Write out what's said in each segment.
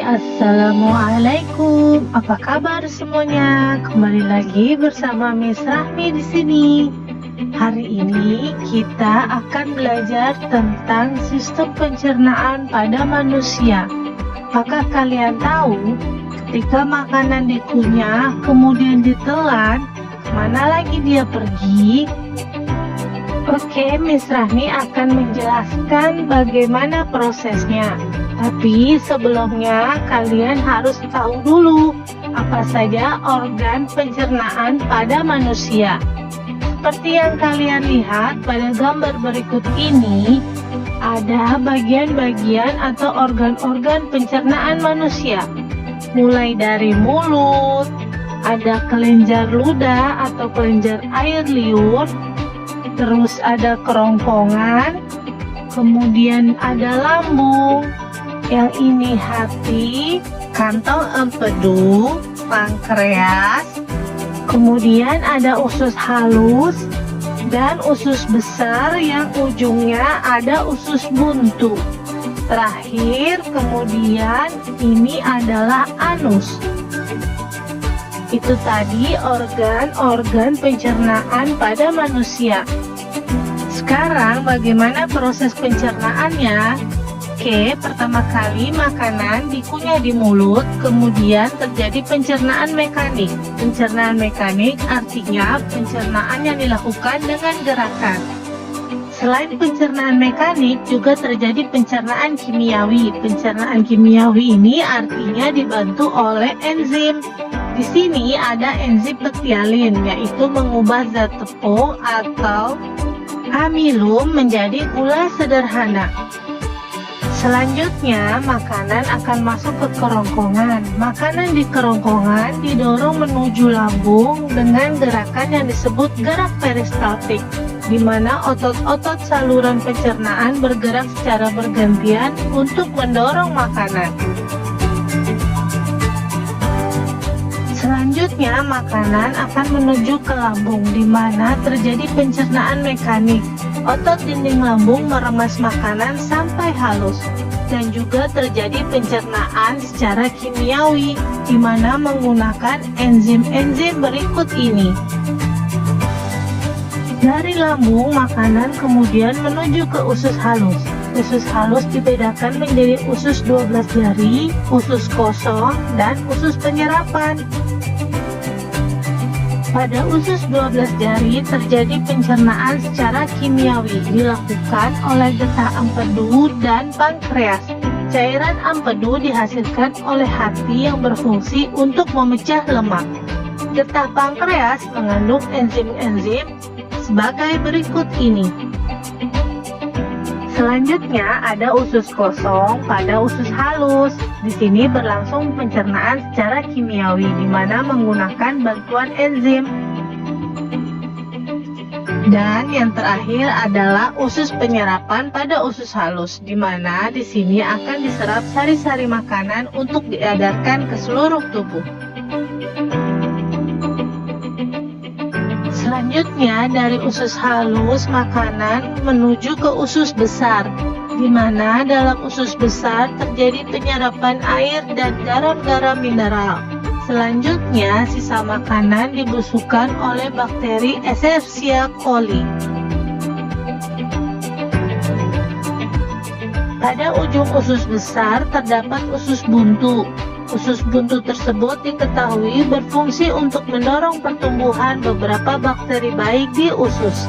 Assalamualaikum. Apa kabar semuanya? Kembali lagi bersama Miss Rahmi di sini. Hari ini kita akan belajar tentang sistem pencernaan pada manusia. Apakah kalian tahu ketika makanan dikunyah kemudian ditelan, kemana lagi dia pergi? Oke, Miss Rahmi akan menjelaskan bagaimana prosesnya. Tapi sebelumnya kalian harus tahu dulu apa saja organ pencernaan pada manusia. Seperti yang kalian lihat pada gambar berikut ini, ada bagian-bagian atau organ-organ pencernaan manusia. Mulai dari mulut, ada kelenjar ludah atau kelenjar air liur, terus ada kerongkongan, kemudian ada lambung, yang ini hati, kantong empedu, pankreas, kemudian ada usus halus, dan usus besar yang ujungnya ada usus buntu. Terakhir, kemudian ini adalah anus. Itu tadi organ-organ pencernaan pada manusia. Sekarang bagaimana proses pencernaannya? Oke, pertama kali makanan dikunyah di mulut, kemudian terjadi pencernaan mekanik. Pencernaan mekanik artinya pencernaan yang dilakukan dengan gerakan. Selain pencernaan mekanik, juga terjadi pencernaan kimiawi. Pencernaan kimiawi ini artinya dibantu oleh enzim. Di sini ada enzim pektialin, yaitu mengubah zat tepung atau amilum menjadi gula sederhana. Selanjutnya, makanan akan masuk ke kerongkongan. Makanan di kerongkongan didorong menuju lambung dengan gerakan yang disebut gerak peristaltik, di mana otot-otot saluran pencernaan bergerak secara bergantian untuk mendorong makanan. Selanjutnya, makanan akan menuju ke lambung, di mana terjadi pencernaan mekanik. Otot dinding lambung meremas makanan sampai halus, dan juga terjadi pencernaan secara kimiawi, di mana menggunakan enzim-enzim berikut ini. Dari lambung, makanan kemudian menuju ke usus halus. Usus halus dibedakan menjadi usus 12 jari, usus kosong, dan usus penyerapan. Pada usus 12 jari terjadi pencernaan secara kimiawi dilakukan oleh getah empedu dan pankreas. Cairan empedu dihasilkan oleh hati yang berfungsi untuk memecah lemak. Getah pankreas mengandung enzim-enzim sebagai berikut ini. Selanjutnya ada usus kosong pada usus halus. Di sini berlangsung pencernaan secara kimiawi, di mana menggunakan bantuan enzim. Dan yang terakhir adalah usus penyerapan pada usus halus, di mana di sini akan diserap sari-sari makanan untuk diedarkan ke seluruh tubuh. Selanjutnya, dari usus halus makanan menuju ke usus besar, di mana dalam usus besar terjadi penyerapan air dan garam-garam mineral. Selanjutnya, sisa makanan dibusukkan oleh bakteri Escherichia coli. Pada ujung usus besar terdapat usus buntu. Usus buntu tersebut diketahui berfungsi untuk mendorong pertumbuhan beberapa bakteri baik di usus.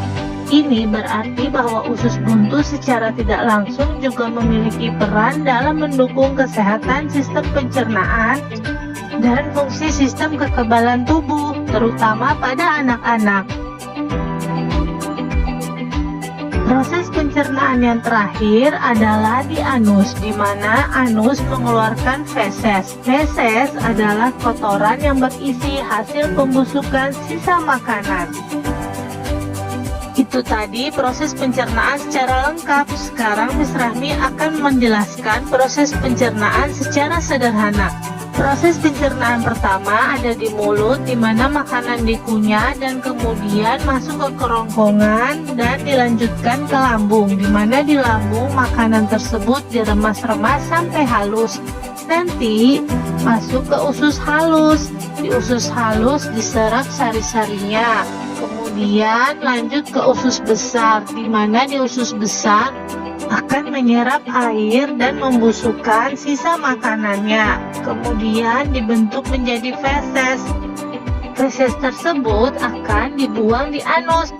Ini berarti bahwa usus buntu secara tidak langsung juga memiliki peran dalam mendukung kesehatan sistem pencernaan dan fungsi sistem kekebalan tubuh, terutama pada anak-anak. Proses pencernaan yang terakhir adalah di anus, di mana anus mengeluarkan feses. Feses adalah kotoran yang berisi hasil pembusukan sisa makanan. Itu tadi proses pencernaan secara lengkap. Sekarang Miss Rahmi akan menjelaskan proses pencernaan secara sederhana. Proses pencernaan pertama ada di mulut, di mana makanan dikunyah dan kemudian masuk ke kerongkongan dan dilanjutkan ke lambung, di mana di lambung makanan tersebut diremas-remas sampai halus. nanti masuk ke usus halus. Di usus halus diserap sari-sarinya. Kemudian lanjut ke usus besar, di mana di usus besar akan menyerap air dan membusukkan sisa makanannya. Kemudian dibentuk menjadi feses. Feses tersebut akan dibuang di anus.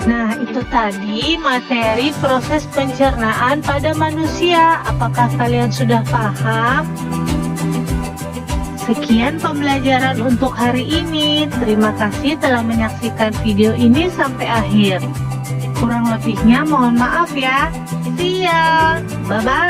Nah, itu tadi materi proses pencernaan pada manusia. Apakah kalian sudah paham? Sekian pembelajaran untuk hari ini. Terima kasih telah menyaksikan video ini sampai akhir. Kurang lebihnya mohon maaf ya. See ya. Bye-bye.